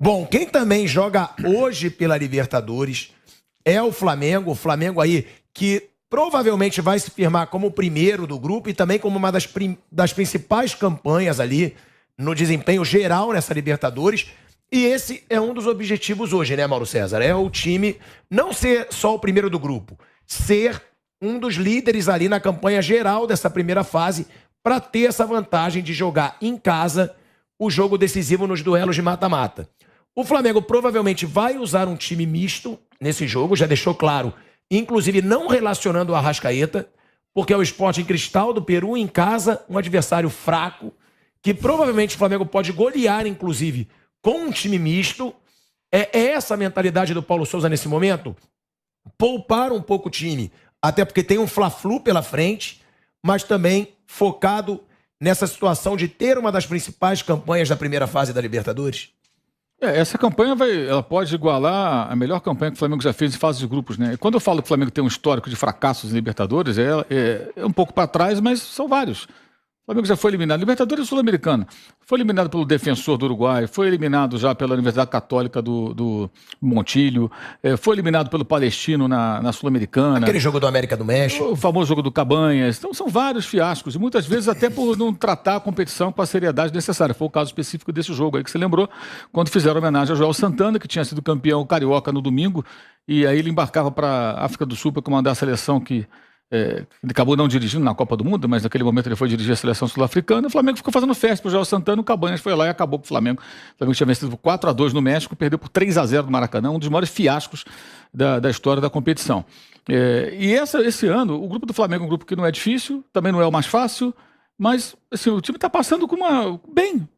Bom, quem também joga hoje pela Libertadores é o Flamengo. O Flamengo aí que provavelmente vai se firmar como o primeiro do grupo e também como uma das principais campanhas ali no desempenho geral nessa Libertadores. E esse é um dos objetivos hoje, né, Mauro César? É o time não ser só o primeiro do grupo, ser um dos líderes ali na campanha geral dessa primeira fase para ter essa vantagem de jogar em casa o jogo decisivo nos duelos de mata-mata. O Flamengo provavelmente vai usar um time misto nesse jogo, já deixou claro, inclusive não relacionando o Arrascaeta, porque é o Sporting Cristal do Peru em casa, um adversário fraco, que provavelmente o Flamengo pode golear, inclusive, com um time misto. É essa a mentalidade do Paulo Souza nesse momento? Poupar um pouco o time, até porque tem um Fla-Flu pela frente, mas também focado nessa situação de ter uma das principais campanhas da primeira fase da Libertadores? Essa campanha ela pode igualar a melhor campanha que o Flamengo já fez em fase de grupos, né? E quando eu falo que o Flamengo tem um histórico de fracassos em Libertadores, é um pouco para trás, mas são vários. O Flamengo já foi eliminado. Libertadores Sul-Americana. Foi eliminado pelo Defensor do Uruguai, foi eliminado já pela Universidade Católica do Montilho, foi eliminado pelo Palestino na Sul-Americana. Aquele jogo do América do México. O famoso jogo do Cabanhas. Então são vários fiascos, e muitas vezes até por não tratar a competição com a seriedade necessária. Foi o caso específico desse jogo aí que você lembrou, quando fizeram homenagem ao Joel Santana, que tinha sido campeão carioca no domingo, e aí ele embarcava para a África do Sul para comandar a seleção que... ele acabou não dirigindo na Copa do Mundo, mas naquele momento ele foi dirigir a seleção sul-africana. O Flamengo ficou fazendo festa pro Joel Santana, o Cabanhas foi lá e acabou pro Flamengo. O Flamengo tinha vencido por 4-2 no México, perdeu por 3-0 no Maracanã, um dos maiores fiascos da história da competição. E esse ano, o grupo do Flamengo é um grupo que não é difícil, também não é o mais fácil, mas assim, o time está passando com bem.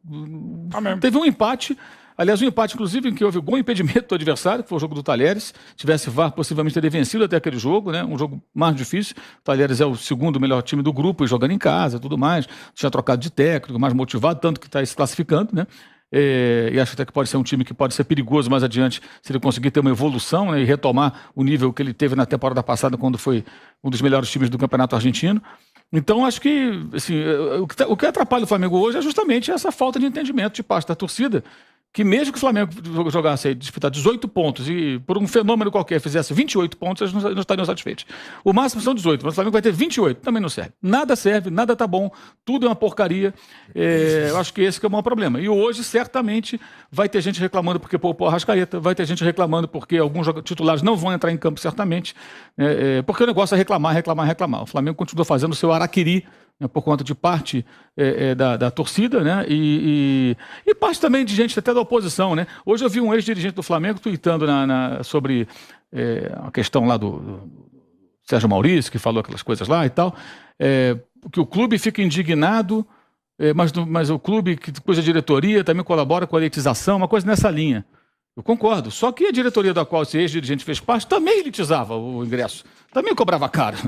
Teve um empate. Aliás, um empate, inclusive, em que houve gol impedimento do adversário, que foi o jogo do Talheres. Tivesse VAR, possivelmente teria vencido até aquele jogo, né? Um jogo mais difícil. O Talheres é o segundo melhor time do grupo, e jogando em casa, tudo mais. Tinha trocado de técnico, mais motivado, tanto que está se classificando, né? E acho até que pode ser um time que pode ser perigoso mais adiante, se ele conseguir ter uma evolução, né, e retomar o nível que ele teve na temporada passada, quando foi um dos melhores times do Campeonato Argentino. Então, acho que assim, o que atrapalha o Flamengo hoje é justamente essa falta de entendimento de parte da torcida, que mesmo que o Flamengo jogasse aí, disputar 18 pontos e por um fenômeno qualquer fizesse 28 pontos, eles não estariam satisfeitos. O máximo são 18, mas o Flamengo vai ter 28, também não serve. Nada serve, nada tá bom, tudo é uma porcaria. Eu acho que esse que é o maior problema. E hoje, certamente, vai ter gente reclamando porque poupou a Arrascaeta, vai ter gente reclamando porque alguns titulares não vão entrar em campo, certamente, porque o negócio é reclamar, reclamar, reclamar. O Flamengo continua fazendo o seu araquiri, né, por conta de parte da torcida, né, e parte também de gente até da oposição, né. Hoje eu vi um ex-dirigente do Flamengo tuitando sobre a questão lá do Sérgio Maurício, que falou aquelas coisas lá e tal, que o clube fica indignado, mas o clube, cuja diretoria também colabora com a elitização, uma coisa nessa linha. Eu concordo, só que a diretoria da qual esse ex-dirigente fez parte também elitizava o ingresso, também cobrava caro.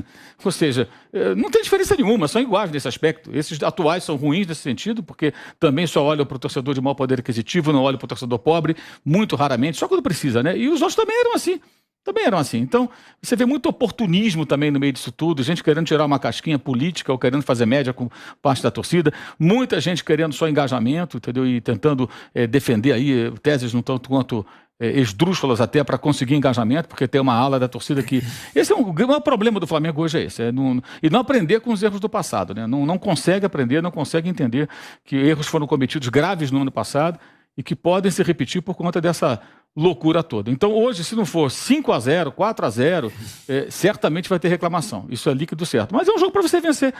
Ou seja, não tem diferença nenhuma, são iguais nesse aspecto. Esses atuais são ruins nesse sentido, porque também só olham para o torcedor de maior poder aquisitivo, não olham para o torcedor pobre, muito raramente, só quando precisa, né? E os outros também eram assim. Então, você vê muito oportunismo também no meio disso tudo, gente querendo tirar uma casquinha política ou querendo fazer média com parte da torcida, muita gente querendo só engajamento, entendeu? E tentando defender aí teses um tanto quanto esdrúxulas até para conseguir engajamento, porque tem uma ala da torcida que... Esse é o maior problema do Flamengo hoje, e não aprender com os erros do passado, né? Não consegue aprender, não consegue entender que erros foram cometidos graves no ano passado e que podem se repetir por conta dessa loucura toda. Então hoje, se não for 5-0, 4-0, certamente vai ter reclamação. Isso é líquido certo. Mas é um jogo para você vencer.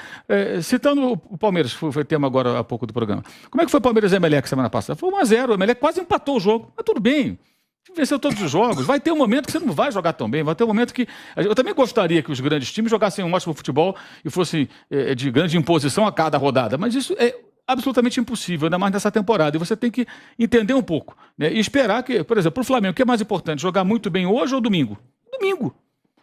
Citando o Palmeiras, foi tema agora há pouco do programa. Como é que foi o Palmeiras e Emelec semana passada? Foi 1-0, o Emelec quase empatou o jogo. Mas tudo bem. Venceu todos os jogos. Vai ter um momento que você não vai jogar tão bem. Vai ter um momento que... Eu também gostaria que os grandes times jogassem um ótimo futebol e fossem de grande imposição a cada rodada. Mas isso é absolutamente impossível, ainda mais nessa temporada. E você tem que entender um pouco, né? E esperar que, por exemplo, para o Flamengo, o que é mais importante? Jogar muito bem hoje ou domingo? Domingo.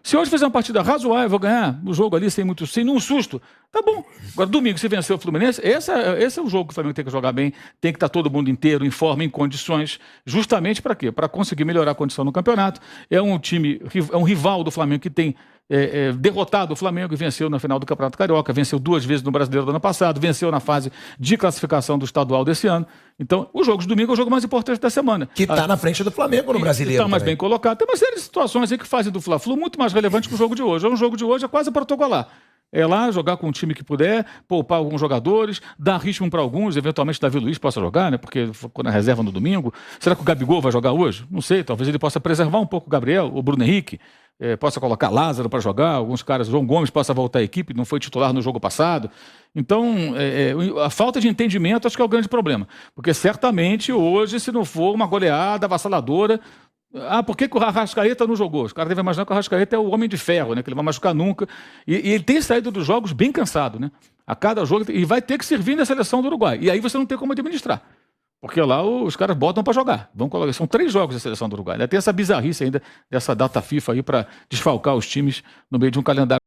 Se hoje fizer uma partida razoável, vou ganhar o jogo ali sem nenhum susto, tá bom. Agora, domingo, se vencer o Fluminense, esse é o jogo que o Flamengo tem que jogar bem, tem que estar todo mundo inteiro, em forma, em condições, justamente para quê? Para conseguir melhorar a condição no campeonato. É um time, é um rival do Flamengo que tem derrotado o Flamengo e venceu na final do Campeonato Carioca, venceu 2 vezes no Brasileiro do ano passado, venceu na fase de classificação do estadual desse ano. Então, o jogo de domingo é o jogo mais importante da semana. Que está na frente do Flamengo no Brasileiro. Está mais bem colocado. Tem uma série de situações aí que fazem do Fla-Flu muito mais relevante que o jogo de hoje. Um jogo de hoje é quase protocolar. É lá jogar com o time que puder, poupar alguns jogadores, dar ritmo para alguns, eventualmente Davi Luiz possa jogar, né? Porque ficou na reserva no domingo. Será que o Gabigol vai jogar hoje? Não sei, talvez ele possa preservar um pouco o Gabriel, o Bruno Henrique, possa colocar Lázaro para jogar, alguns caras, João Gomes possa voltar à equipe, não foi titular no jogo passado. Então, a falta de entendimento acho que é o grande problema. Porque certamente hoje, se não for uma goleada avassaladora. Por que o Arrascaeta não jogou? Os caras devem imaginar que o Arrascaeta é o homem de ferro, né? Que ele vai machucar nunca. E ele tem saído dos jogos bem cansado, né? A cada jogo, e vai ter que servir na seleção do Uruguai. E aí você não tem como administrar. Porque lá os caras botam para jogar. Vão colocar, são 3 jogos da seleção do Uruguai. Tem essa bizarrice ainda, dessa data FIFA aí para desfalcar os times no meio de um calendário.